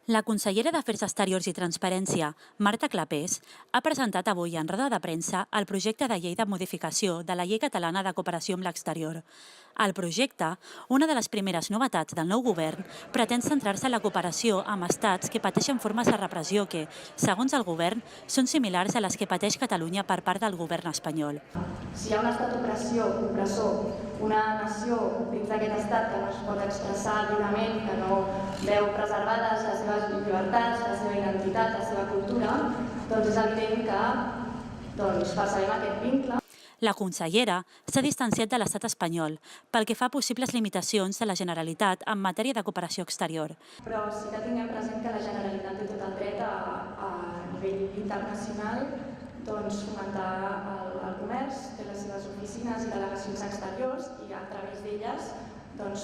La consellera d'Afers Exteriors i Transparència, Marta Clapés, ha presentat avui en roda de premsa el projecte de llei de modificació de la Llei Catalana de Cooperació amb l'Exterior. El projecte, una de les primeres novetats del nou govern, pretén centrar-se en la cooperació amb estats que pateixen formes de repressió que, segons el govern, són similars a les que pateix Catalunya per part del govern espanyol. Si hi ha un estat opressor, una nació dins d'aquest estat que no es pot expressar lliurement, que no veu preservades les seves llibertats, la seva identitat, la seva cultura, doncs és evident que percebem aquest vincle. La consellera s'ha distanciat de l'estat espanyol pel que fa a possibles limitacions de la Generalitat en matèria de cooperació exterior. Però sí que tinguem present que la Generalitat té tot el dret a nivell internacional fomentar el comerç, té les seves oficines i delegacions exteriors i a través d'elles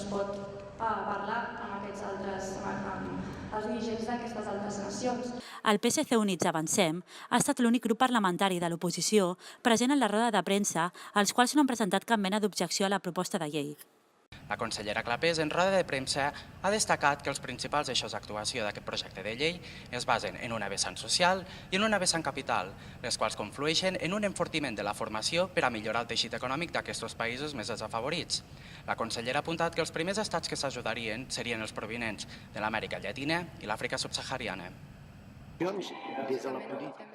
pot parlar amb els dirigents d'aquestes altres nacions. El PSC Units Avancem ha estat l'únic grup parlamentari de l'oposició present en la roda de premsa, els quals no han presentat cap mena d'objecció a la proposta de llei. La consellera Clapés, en roda de premsa, ha destacat que els principals eixos d'actuació d'aquest projecte de llei es basen en una vessant social i en una vessant capital, les quals conflueixen en un enfortiment de la formació per a millorar el teixit econòmic d'aquests països més desafavorits. La consellera ha apuntat que els primers estats que s'ajudarien serien els provinents de l'Amèrica Llatina i l'Àfrica subsahariana. Des de la política.